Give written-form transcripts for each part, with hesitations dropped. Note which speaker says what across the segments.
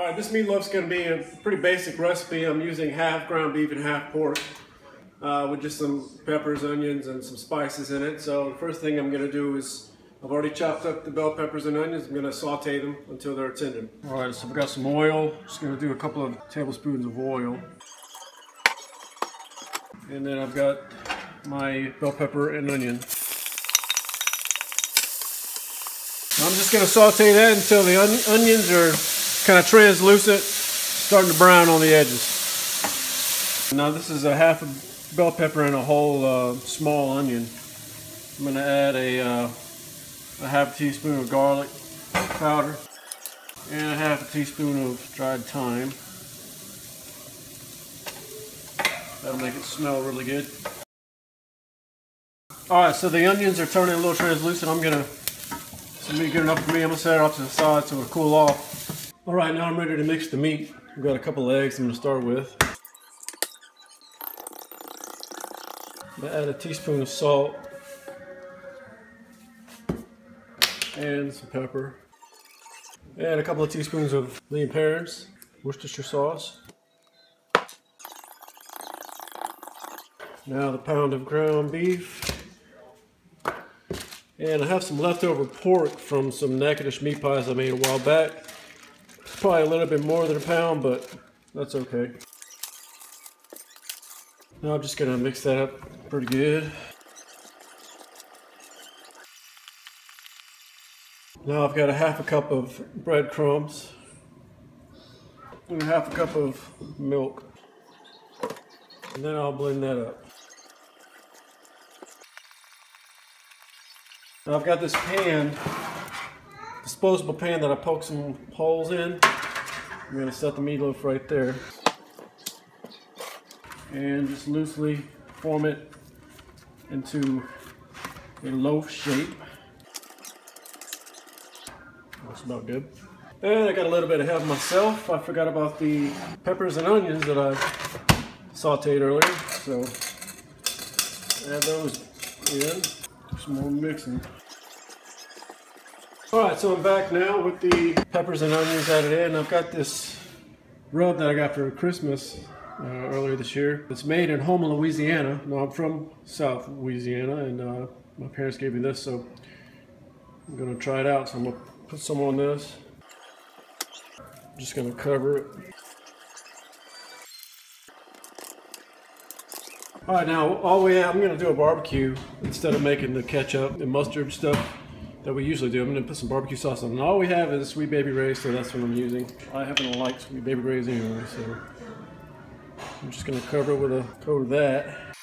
Speaker 1: Alright, this meatloaf's going to be a pretty basic recipe. I'm using half ground beef and half pork with just some peppers, onions, and some spices in it. So the first thing I'm going to do is, I've already chopped up the bell peppers and onions. I'm going to saute them until they're tender. Alright, so I've got some oil. Just going to do a couple of tablespoons of oil. And then I've got my bell pepper and onion. I'm just going to saute that until the onions are kind of translucent, starting to brown on the edges. Now this is a half a bell pepper and a whole small onion. I'm going to add a half a teaspoon of garlic powder and a half a teaspoon of dried thyme. That'll make it smell really good. Alright, so the onions are turning a little translucent. This will be good enough for me. I'm going to set it off to the side so it'll cool off. Alright, now I'm ready to mix the meat. I've got a couple of eggs I'm going to start with. I'm going to add a teaspoon of salt and some pepper. And a couple of teaspoons of lean Paris, Worcestershire sauce. Now the pound of ground beef. And I have some leftover pork from some Natchitoches meat pies I made a while back. It's probably a little bit more than a pound, but that's okay. Now I'm just going to mix that up pretty good. Now I've got a half a cup of breadcrumbs and a half a cup of milk. And then I'll blend that up. Now I've got this pan, disposable pan that I poked some holes in. I'm going to set the meatloaf right there and just loosely form it into a loaf shape. Looks about good. And I got a little bit ahead of myself. I forgot about the peppers and onions that I sauteed earlier, so add those in. Some more mixing. Alright, so I'm back now with the peppers and onions added in. I've got this rub that I got for Christmas earlier this year. It's made in Houma, Louisiana. Now I'm from South Louisiana, and my parents gave me this, so I'm going to try it out. So I'm going to put some on this. I'm just going to cover it. Alright, now I'm going to do a barbecue instead of making the ketchup and mustard stuff that we usually do. I'm going to put some barbecue sauce on. And all we have is Sweet Baby Ray's, so that's what I'm using. I happen to like Sweet Baby Ray's anyway, so I'm just going to cover it with a coat of that.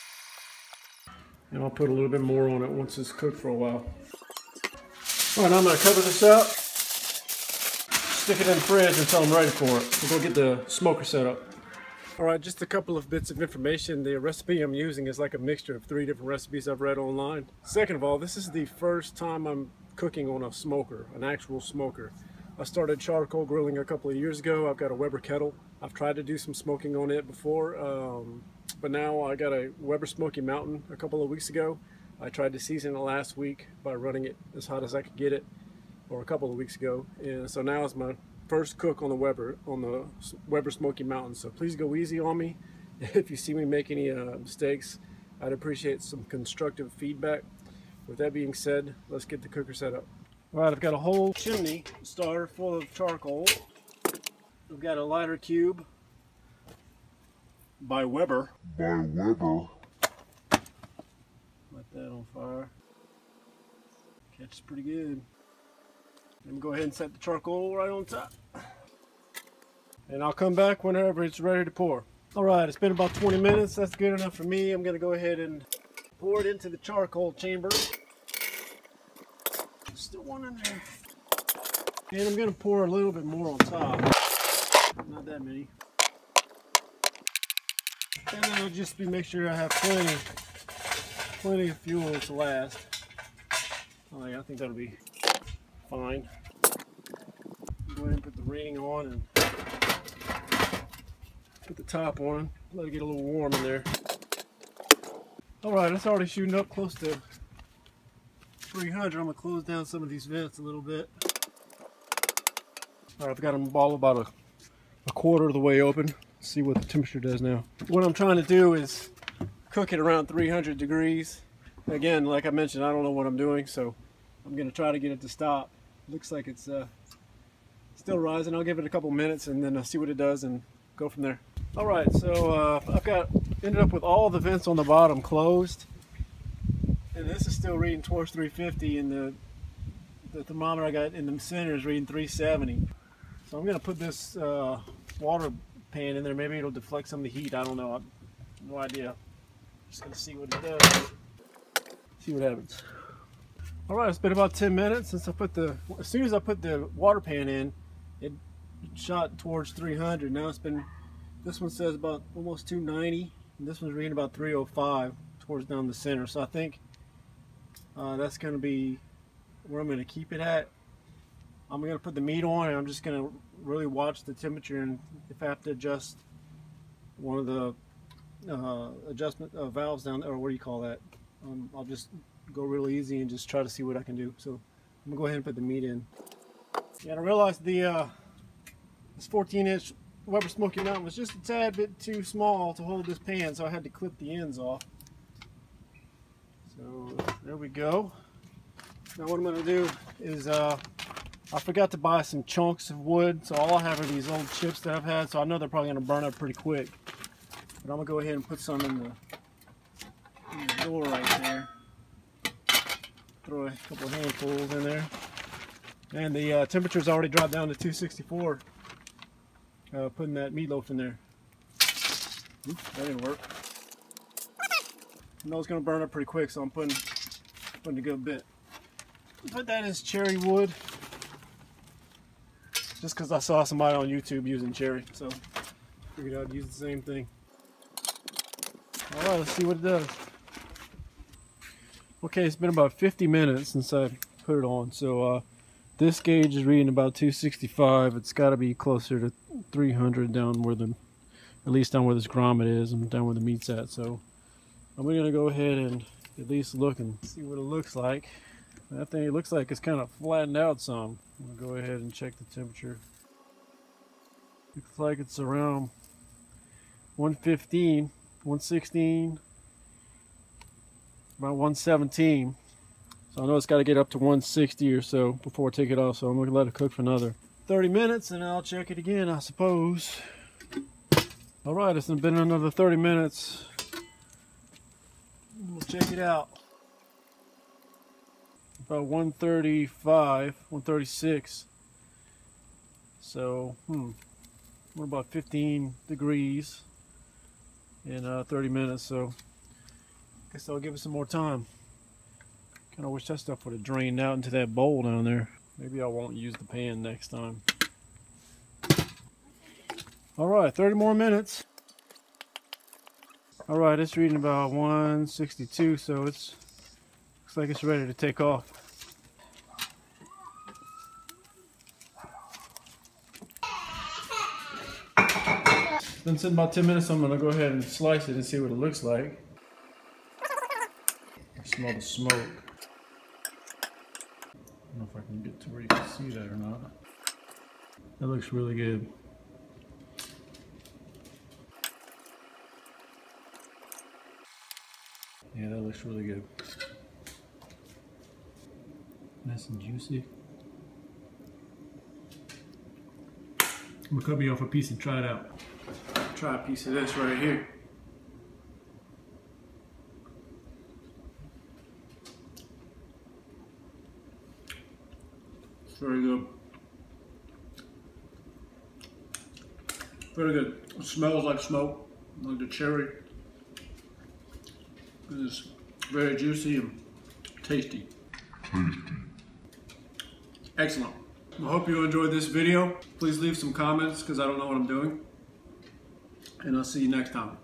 Speaker 1: And I'll put a little bit more on it once it's cooked for a while. Alright, now I'm going to cover this up, stick it in the fridge until I'm ready for it. We'll go get the smoker set up. Alright, just a couple of bits of information. The recipe I'm using is like a mixture of 3 different recipes I've read online. Second of all, this is the first time I'm cooking on a smoker, an actual smoker. I started charcoal grilling a couple of years ago. I've got a Weber kettle. I've tried to do some smoking on it before, but now I got a Weber Smokey Mountain a couple of weeks ago. I tried to season it last week by running it as hot as I could get it, or a couple of weeks ago. And so now it's my first cook on the Weber Smokey Mountain. So please go easy on me. If you see me make any mistakes, I'd appreciate some constructive feedback. With that being said, let's get the cooker set up. Alright, I've got a whole chimney starter full of charcoal. I've got a lighter cube by Weber. Light that on fire. Catches pretty good. Let me go ahead and set the charcoal right on top. And I'll come back whenever it's ready to pour. Alright, it's been about 20 minutes. That's good enough for me. I'm going to go ahead and pour it into the charcoal chamber. Still one in there. And I'm going to pour a little bit more on top. Not that many. And then I'll just make sure I have plenty of fuel to last. I think that'll be fine. Go ahead and put the ring on and put the top on. Let it get a little warm in there. Alright, it's already shooting up close to 300. I'm going to close down some of these vents a little bit. Alright, I've got them all about a quarter of the way open. See what the temperature does now. What I'm trying to do is cook it around 300 degrees. Again, like I mentioned, I don't know what I'm doing, so I'm going to try to get it to stop. Looks like it's still rising. I'll give it a couple minutes and then I'll see what it does and go from there. All right, so I've ended up with all the vents on the bottom closed, and this is still reading towards 350, and the thermometer I got in the center is reading 370. So I'm going to put this water pan in there. Maybe it'll deflect some of the heat. I don't know. I have no idea. Just going to see what it does. See what happens. All right, it's been about 10 minutes since as soon as I put the water pan in, it shot towards 300. Now this one says about almost 290, and this one's reading about 305 towards down the center. So I think that's going to be where I'm going to keep it at. I'm going to put the meat on, and I'm just going to really watch the temperature, and if I have to adjust one of the adjustment valves down there, or what do you call that, I'll just go real easy and just try to see what I can do. So I'm going to go ahead and put the meat in. Yeah, and I realized this 14-inch Weber Smokey Mountain was just a tad bit too small to hold this pan, so I had to clip the ends off. So there we go. Now what I'm going to do is I forgot to buy some chunks of wood, so all I have are these old chips that I've had, so I know they're probably going to burn up pretty quick. But I'm going to go ahead and put some in the door right there. Throw a couple of handfuls in there. And the temperature's already dropped down to 264. Putting that meatloaf in there. Oops, that didn't work. I know it's going to burn up pretty quick, so I'm putting a good bit. Put that as cherry wood, just because I saw somebody on YouTube using cherry, so figured I'd use the same thing. Alright, let's see what it does. Okay, it's been about 50 minutes since I put it on, so this gauge is reading about 265. It's got to be closer to 300 down where at least down where this grommet is and down where the meat's at. So I'm going to go ahead and at least look and see what it looks like. That thing, it looks like it's kind of flattened out some. I'm going to go ahead and check the temperature. Looks like it's around 115, 116, about 117. So I know it's got to get up to 160 or so before I take it off, so I'm going to let it cook for another 30 minutes and I'll check it again, I suppose. Alright, it's been another 30 minutes. We'll check it out. About 135, 136. So, we're about 15 degrees in 30 minutes, so I guess I'll give it some more time. Kind of wish that stuff would have drained out into that bowl down there. Maybe I won't use the pan next time. Alright, 30 more minutes. Alright, it's reading about 162, so looks like it's ready to take off. It's been sitting about 10 minutes, so I'm going to go ahead and slice it and see what it looks like. I smell the smoke. I don't know if I can get to where you can see that or not. That looks really good. Yeah, that looks really good. Nice and juicy. I'm gonna cut me off a piece and try it out. Try a piece of this right here. It's very good. Very good. It smells like smoke, like the cherry. It is very juicy and tasty. Excellent. I hope you enjoyed this video. Please leave some comments because I don't know what I'm doing. And I'll see you next time.